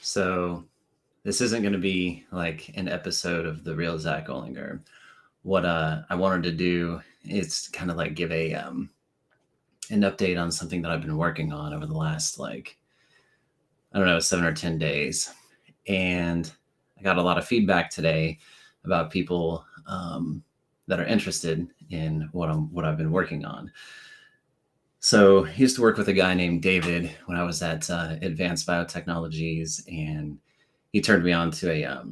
So this isn't going to be like an episode of the Real Zack Olinger. What I wanted to do is kind of like give a an update on something that I've been working on over the last I don't know 7 or 10 days, and I got a lot of feedback today about people that are interested in what I've been working on. So I used to work with a guy named David when I was at Advanced Biotechnologies, and he turned me on to a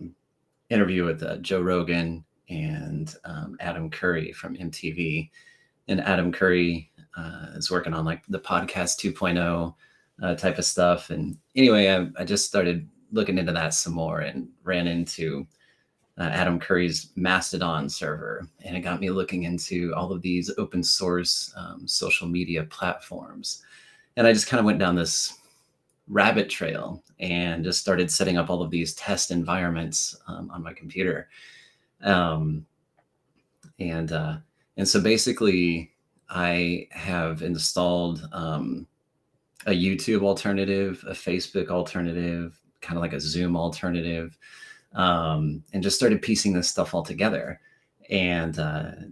interview with Joe Rogan and Adam Curry from MTV. And Adam Curry is working on like the podcast 2.0 type of stuff. And anyway, I just started looking into that some more and ran into Adam Curry's Mastodon server. And it got me looking into all of these open source social media platforms. And I just kind of went down this rabbit trail and just started setting up all of these test environments on my computer. Um, and so basically, I have installed a YouTube alternative, a Facebook alternative, kind of like a Zoom alternative, and just started piecing this stuff all together. And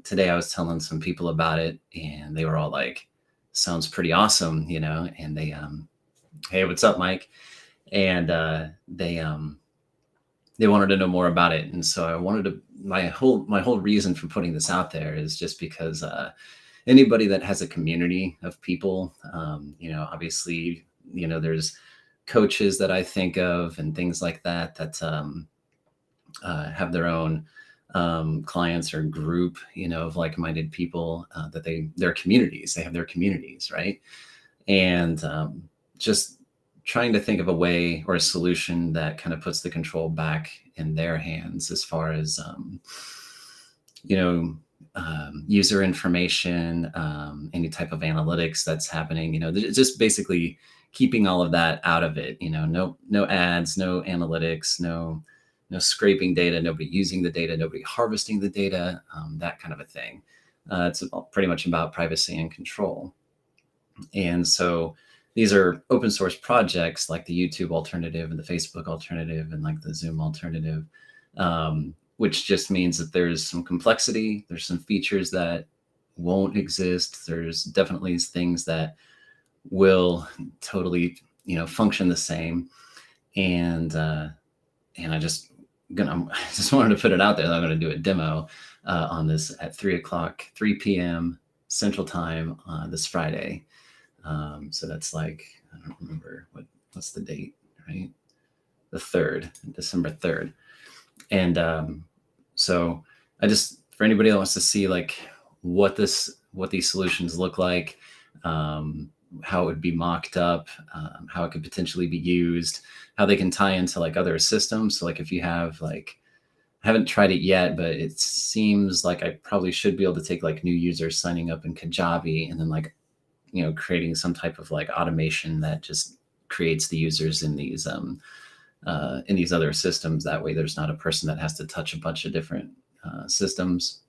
today I was telling some people about it, and they were all like, "Sounds pretty awesome," you know. And they, "Hey, what's up, Mike?" And they wanted to know more about it. And so I wanted to my whole reason for putting this out there is just because anybody that has a community of people, obviously, there's coaches that I think of and things like that have their own clients or group, of like-minded people that their communities. They have their communities, right? And just trying to think of a way or a solution that kind of puts the control back in their hands as far as user information, any type of analytics that's happening, just basically keeping all of that out of it, no ads, no analytics, no scraping data, nobody using the data, nobody harvesting the data, that kind of a thing. It's pretty much about privacy and control. And so these are open source projects like the YouTube alternative and the Facebook alternative and like the Zoom alternative, which just means that there's some complexity. There's some features that won't exist. There's definitely things that will totally, function the same. And I just wanted to put it out there that I'm going to do a demo on this at 3 p.m. Central Time this Friday. So that's like, I don't remember what's the date, right? The 3rd, December 3rd. And so for anybody that wants to see like what these solutions look like, how it would be mocked up, how it could potentially be used, how they can tie into like other systems. So like if you have I haven't tried it yet, but it seems like I probably should be able to take like new users signing up in Kajabi and then like, creating some type of like automation that just creates the users in these other systems. That way there's not a person that has to touch a bunch of different systems.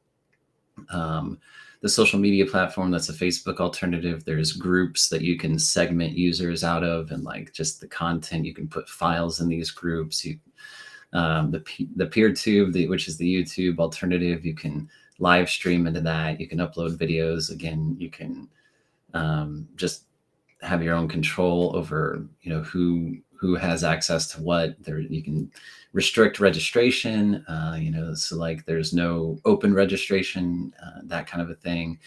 The social media platform, that's a Facebook alternative. There's groups that you can segment users out of, and like just the content, you can put files in these groups. The PeerTube, which is the YouTube alternative, you can live stream into that. You can upload videos. Again, you can just have your own control over, who has access to what. There, you can restrict registration, so like there's no open registration, that kind of a thing.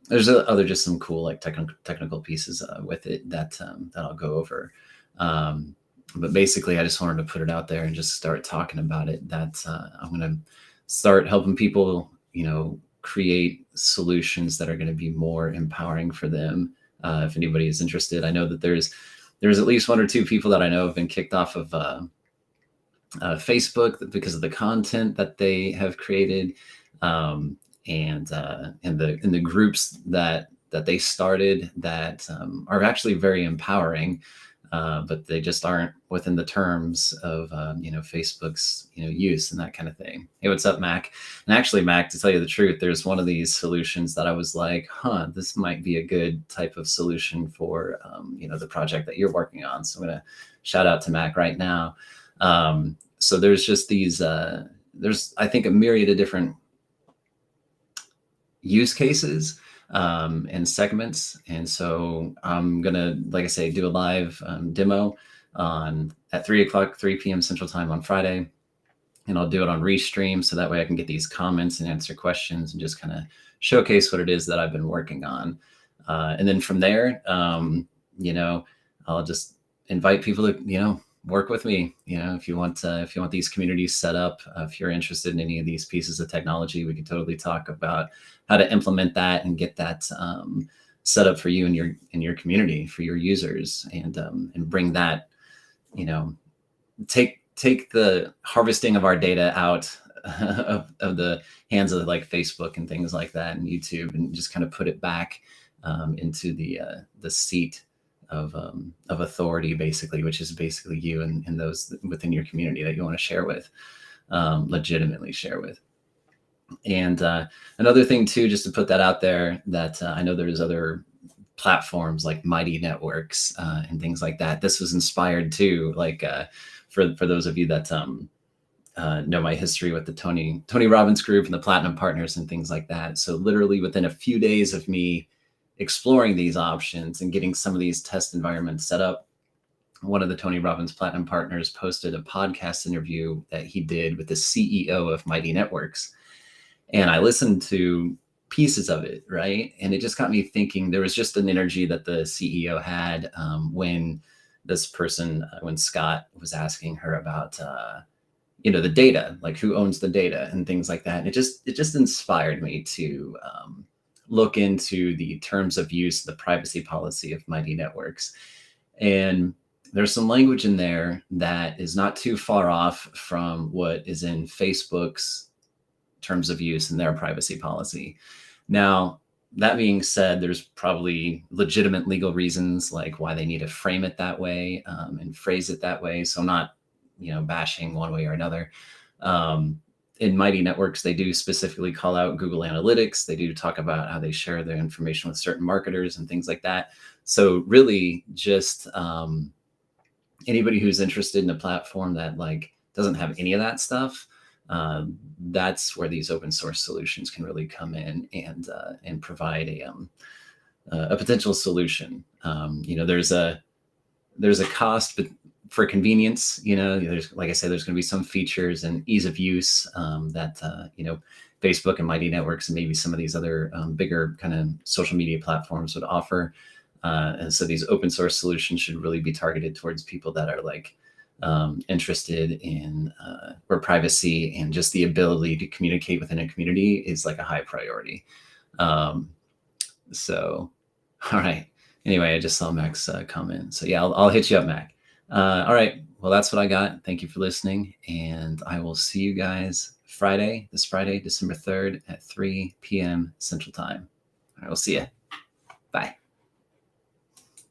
There's other just some cool like technical pieces with it that I'll go over. But basically, I just wanted to put it out there and just start talking about it. That I'm going to start helping people, create solutions that are going to be more empowering for them. If anybody is interested, I know that there's at least 1 or 2 people that I know have been kicked off of Facebook because of the content that they have created, and in the groups that they started that are actually very empowering. but they just aren't within the terms of Facebook's use and that kind of thing. Hey, what's up, Mac? And actually, Mac, to tell you the truth, there's one of these solutions that I was like, this might be a good type of solution for the project that you're working on. So I'm gonna shout out to Mac right now. So there's just these. There's, I think, a myriad of different use cases and segments. And so I'm gonna, like I say, do a live demo at 3 p.m. Central Time on Friday, and I'll do it on Restream, so that way I can get these comments and answer questions and just kind of showcase what it is that I've been working on. And then from there, I'll just invite people to work with me. If you want these communities set up, if you're interested in any of these pieces of technology, we can totally talk about how to implement that and get that set up for you and your community, for your users, and bring that, take the harvesting of our data out of the hands of like Facebook and things like that and YouTube, and just kind of put it back into the seat of authority, basically, which is basically you and those within your community that you want to share with, legitimately share with. And another thing too, just to put that out there, that I know there's other platforms like Mighty Networks and things like that. This was inspired too, like for those of you that know my history with the Tony Robbins group and the Platinum Partners and things like that. So literally within a few days of me exploring these options and getting some of these test environments set up, one of the Tony Robbins Platinum Partners posted a podcast interview that he did with the CEO of Mighty Networks. And I listened to pieces of it, right? And it just got me thinking. There was just an energy that the CEO had when this person, when Scott was asking her about, the data, like who owns the data and things like that. And it just inspired me to look into the terms of use, the privacy policy of Mighty Networks. And there's some language in there that is not too far off from what is in Facebook's terms of use and their privacy policy. Now, that being said, there's probably legitimate legal reasons like why they need to frame it that way and phrase it that way. So I'm not, bashing one way or another. In Mighty Networks, they do specifically call out Google Analytics. They do talk about how they share their information with certain marketers and things like that. So really just anybody who's interested in a platform that like doesn't have any of that stuff, that's where these open source solutions can really come in and provide a potential solution. There's a cost, but for convenience, there's, like I said, there's going to be some features and ease of use that Facebook and Mighty Networks and maybe some of these other bigger kind of social media platforms would offer. And so these open source solutions should really be targeted towards people that are like interested in where privacy and just the ability to communicate within a community is like a high priority. So, all right. Anyway, I just saw Mac's comment. So yeah, I'll hit you up, Mac. All right. Well, that's what I got. Thank you for listening. And I will see you guys this Friday, December 3rd at 3 p.m. Central Time. All right. We'll see you. Bye.